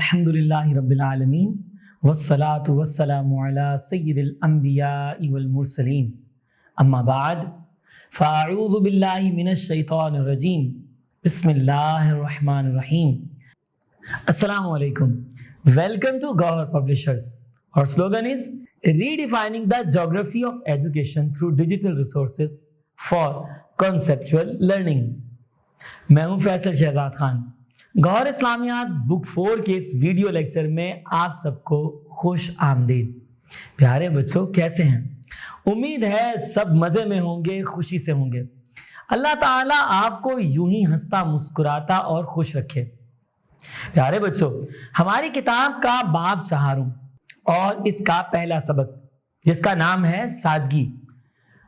الحمد للہ رب العالمین والصلاة والسلام علی سید الانبیاء والمرسلین اما بعد فاعوذ باللہ من الشیطان الرجیم بسم اللہ الرحمن الرحیم. السلام علیکم. Welcome to Gawhar Publishers. Our slogan is redefining the geography of education through digital resources for conceptual learning. میں ہوں فیصل شہزاد خان. گوہر اسلامیات بک 4 کے اس ویڈیو لیکچر میں آپ سب کو خوش آمدید. پیارے بچوں کیسے ہیں؟ امید ہے سب مزے میں ہوں گے، خوشی سے ہوں گے. اللہ تعالیٰ آپ کو یوں ہی ہنستا مسکراتا اور خوش رکھے. پیارے بچوں، ہماری کتاب کا باب 4 اور اس کا پہلا سبق جس کا نام ہے سادگی،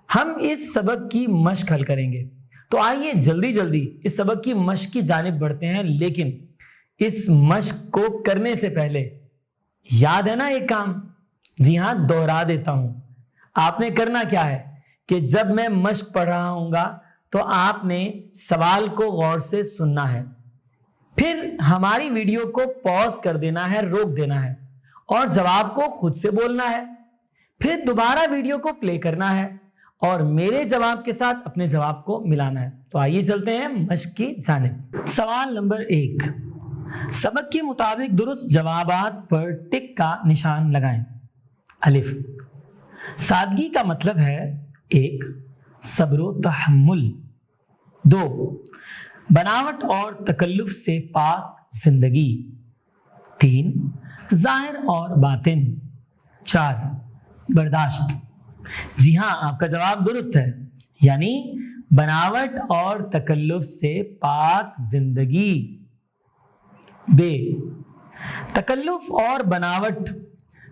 ہم اس سبق کی مشق حل کریں گے. تو آئیے جلدی اس سبق کی مشق کی جانب بڑھتے ہیں. لیکن اس مشق کو کرنے سے پہلے یاد ہے نا ایک کام؟ جی ہاں، دوہرا دیتا ہوں. آپ نے کرنا کیا ہے کہ جب میں مشق پڑھ رہا ہوں گا تو آپ نے سوال کو غور سے سننا ہے، پھر ہماری ویڈیو کو پاز کر دینا ہے، روک دینا ہے اور جواب کو خود سے بولنا ہے. پھر دوبارہ ویڈیو کو پلے کرنا ہے اور میرے جواب کے ساتھ اپنے جواب کو ملانا ہے. تو آئیے چلتے ہیں مشق کی جانب. سوال نمبر 1، سبق کے مطابق درست جوابات پر ٹک کا نشان لگائیں. الف، سادگی کا مطلب ہے 1 صبر و تحمل، 2 بناوٹ اور تکلف سے پاک زندگی، 3 ظاہر اور باطن، 4 برداشت. جی ہاں، آپ کا جواب درست ہے، یعنی بناوٹ اور تکلف سے پاک زندگی. بے، تکلف اور بناوٹ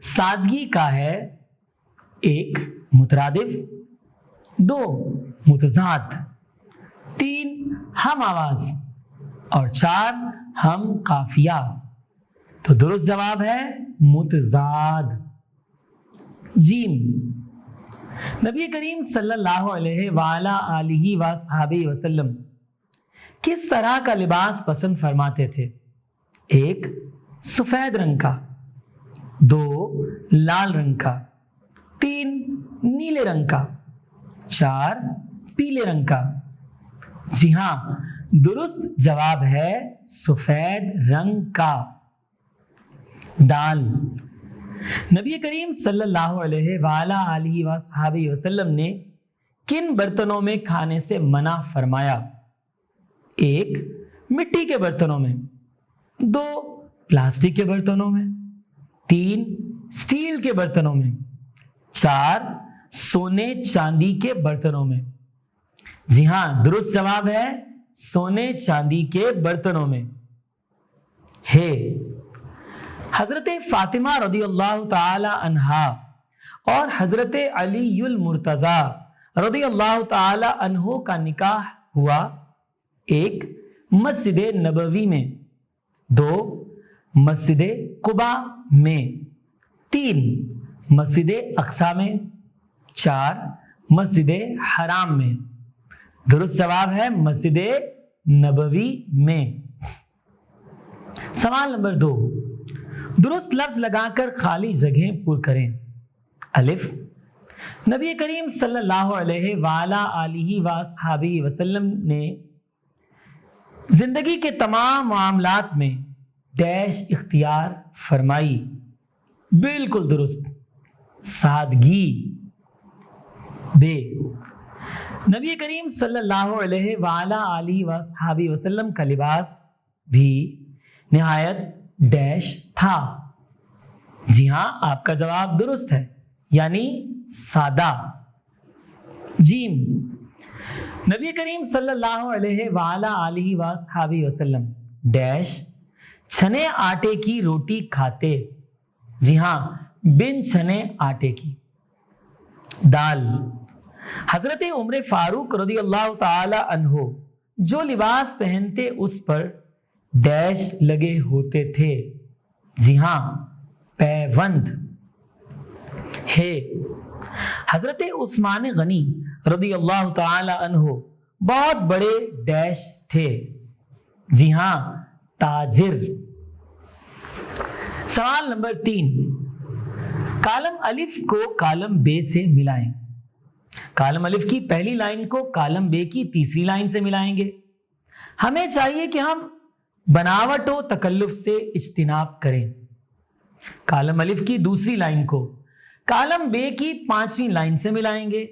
سادگی کا ہے 1 مترادف، 2 متضاد، 3 ہم آواز اور 4 ہم قافیہ. تو درست جواب ہے متضاد. جیم، نبی کریم صلی اللہ علیہ وآلہ آلہ وصحبہ وسلم کس طرح کا لباس پسند فرماتے تھے؟ 1 سفید رنگ کا، 2 لال رنگ کا، 3 نیلے رنگ کا، 4 پیلے رنگ کا. جی ہاں، درست جواب ہے سفید رنگ کا. دال، نبی کریم صلی اللہ علیہ وآلہ آلہ وصحبہ وسلم نے کن برتنوں میں کھانے سے منع فرمایا؟ 1 مٹی کے برتنوں میں، 2 پلاسٹک کے برتنوں میں، 3 سٹیل کے برتنوں میں، 4 سونے چاندی کے برتنوں میں. جی ہاں، درست جواب ہے سونے چاندی کے برتنوں میں. ہے، حضرت فاطمہ رضی اللہ تعالی عنہا اور حضرت علی المرتضی رضی اللہ تعالی عنہ کا نکاح ہوا 1 مسجد نبوی میں، 2 مسجد قباء میں، 3 مسجد اقصی میں، 4 مسجد حرام میں. درست جواب ہے مسجد نبوی میں. سوال نمبر 2، درست لفظ لگا کر خالی جگہیں پر کریں. الف، نبی کریم صلی اللہ علیہ وآلہ آلہ وصحبہ وسلم نے زندگی کے تمام معاملات میں ڈیش اختیار فرمائی. بالکل درست، سادگی. بے، نبی کریم صلی اللہ علیہ وآلہ آلہ وصحبہ وسلم کا لباس بھی نہایت ڈیش تھا. جی ہاں، آپ کا جواب درست ہے، یعنی سادہ. جیم، نبی کریم صلی اللہ علیہ وآلہ آلہ وصحبہ وسلم ڈیش چھنے آٹے کی روٹی کھاتے. جی ہاں، بن چھنے آٹے کی. دال، حضرت عمر فاروق رضی اللہ تعالی عنہ جو لباس پہنتے اس پر ڈیش لگے ہوتے تھے. جی ہاں، پیوند. ہے، حضرت عثمان غنی رضی اللہ تعالی عنہ بہت بڑے ڈیش تھے. جی ہاں، تاجر. سوال نمبر 3، کالم الف کو کالم بے سے ملائیں۔ کالم الف کی پہلی لائن کو کالم بے کی تیسری لائن سے ملائیں گے۔ ہمیں چاہیے کہ ہم بناوٹ و تکلف سے اجتناب کریں۔ کالم الف کی دوسری لائن کو کالم بے کی 5ویں لائن سے ملائیں گے۔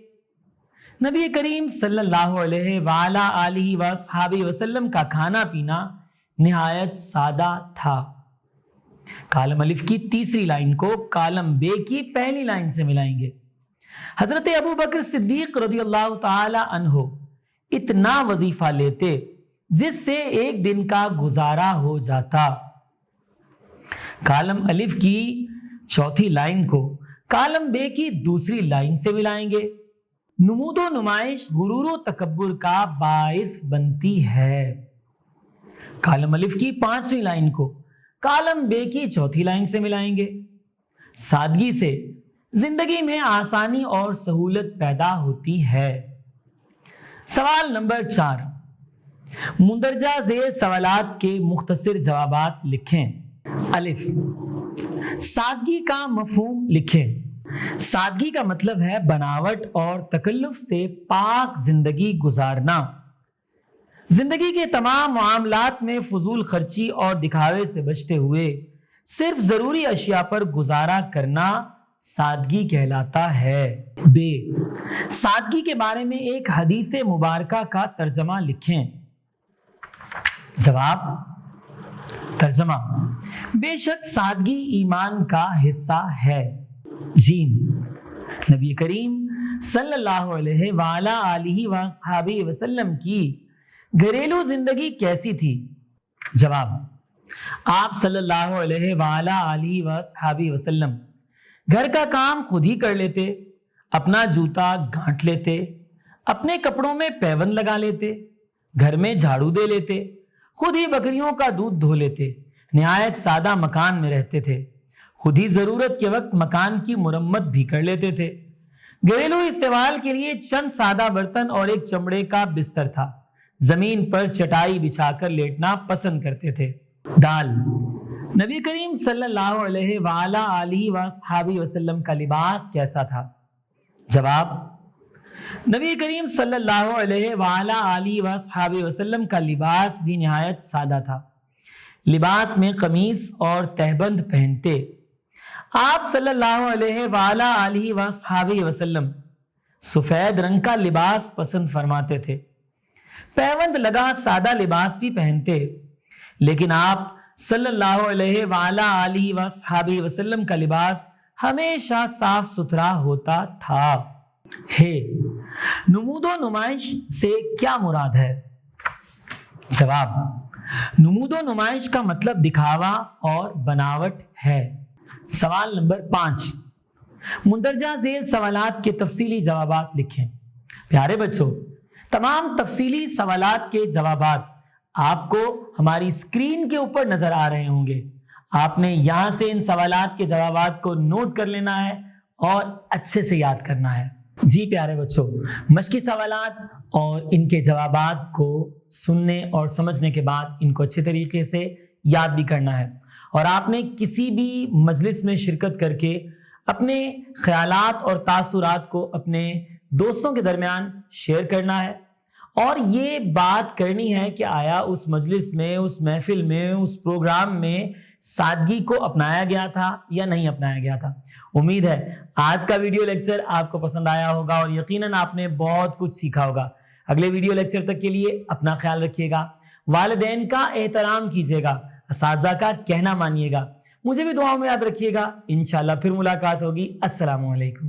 نبی کریم صلی اللہ علیہ وآلہ آلہ وصحبہ وسلم کا کھانا پینا نہایت سادہ تھا۔ کالم الف کی تیسری لائن کو کالم بے کی پہلی لائن سے ملائیں گے۔ حضرت ابو بکر صدیق رضی اللہ تعالی عنہ اتنا وظیفہ لیتے جس سے ایک دن کا گزارا ہو جاتا۔ کالم الف کی چوتھی لائن کو کالم بے کی دوسری لائن سے ملائیں گے۔ نمود و نمائش غرور و تکبر کا باعث بنتی ہے۔ کالم الف کی 5ویں لائن کو کالم بے کی چوتھی لائن سے ملائیں گے۔ سادگی سے زندگی میں آسانی اور سہولت پیدا ہوتی ہے۔ سوال نمبر 4، مندرجہ ذیل سوالات کے مختصر جوابات لکھیں۔ الف، سادگی کا مفہوم لکھیں۔ سادگی کا مطلب ہے بناوٹ اور تکلف سے پاک زندگی گزارنا۔ زندگی کے تمام معاملات میں فضول خرچی اور دکھاوے سے بچتے ہوئے صرف ضروری اشیاء پر گزارا کرنا سادگی کہلاتا ہے۔ بے، سادگی کے بارے میں ایک حدیث مبارکہ کا ترجمہ لکھیں۔ جواب، ترجمہ، بے شک سادگی ایمان کا حصہ ہے۔ جیم، نبی کریم صلی اللہ علیہ وآلہ آلہ وصحبہ وسلم کی گھریلو زندگی کیسی تھی؟ جواب، آپ صلی اللہ علیہ وآلہ آلہ وصحبہ وسلم گھر کا کام خود ہی کر لیتے، اپنا جوتا گانٹھ لیتے، اپنے کپڑوں میں پیوند لگا لیتے، گھر میں جھاڑو دے لیتے، خود ہی بکریوں کا دودھ دھو لیتے، نہایت سادہ مکان میں رہتے تھے، خود ہی ضرورت کے وقت مکان کی مرمت بھی کر لیتے تھے۔ گھریلو استعمال کے لیے چند سادہ برتن اور ایک چمڑے کا بستر تھا۔ زمین پر چٹائی بچھا کر لیٹنا پسند کرتے تھے۔ دال، نبی کریم صلی اللہ علیہ وآلہ آلہ وصحبہ وسلم کا لباس کیسا تھا؟ جواب، نبی کریم صلی اللہ علیہ وآلہ آلہ وصحبہ وسلم کا لباس بھی نہایت سادہ تھا۔ لباس میں قمیص اور تہبند پہنتے۔ آپ صلی اللہ علیہ وآلہ آلہ وصحبہ وسلم سفید رنگ کا لباس پسند فرماتے تھے۔ پیوند لگا سادہ لباس بھی پہنتے، لیکن آپ صلی اللہ علیہ وآلہ آلہ وصحبہ وسلم کا لباس ہمیشہ صاف ستھرا ہوتا تھا۔ ہے، نمود و نمائش سے کیا مراد ہے؟ جواب، نمود و نمائش کا مطلب دکھاوا اور بناوٹ ہے۔ سوال نمبر 5، مندرجہ ذیل سوالات کے تفصیلی جوابات لکھیں۔ پیارے بچوں، تمام تفصیلی سوالات کے جوابات آپ کو ہماری اسکرین کے اوپر نظر آ رہے ہوں گے۔ آپ نے یہاں سے ان سوالات کے جوابات کو نوٹ کر لینا ہے اور اچھے سے یاد کرنا ہے۔ جی پیارے بچوں، مشقی سوالات اور ان کے جوابات کو سننے اور سمجھنے کے بعد ان کو اچھے طریقے سے یاد بھی کرنا ہے، اور آپ نے کسی بھی مجلس میں شرکت کر کے اپنے خیالات اور تاثرات کو اپنے دوستوں کے درمیان شیئر کرنا ہے، اور یہ بات کرنی ہے کہ آیا اس مجلس میں، اس محفل میں، اس پروگرام میں سادگی کو اپنایا گیا تھا یا نہیں اپنایا گیا تھا۔ امید ہے آج کا ویڈیو لیکچر آپ کو پسند آیا ہوگا اور یقیناً آپ نے بہت کچھ سیکھا ہوگا۔ اگلے ویڈیو لیکچر تک کے لیے اپنا خیال رکھیے گا، والدین کا احترام کیجیے گا، اساتذہ کا کہنا مانیے گا، مجھے بھی دعاؤں میں یاد رکھیے گا۔ انشاءاللہ پھر ملاقات ہوگی۔ السلام علیکم۔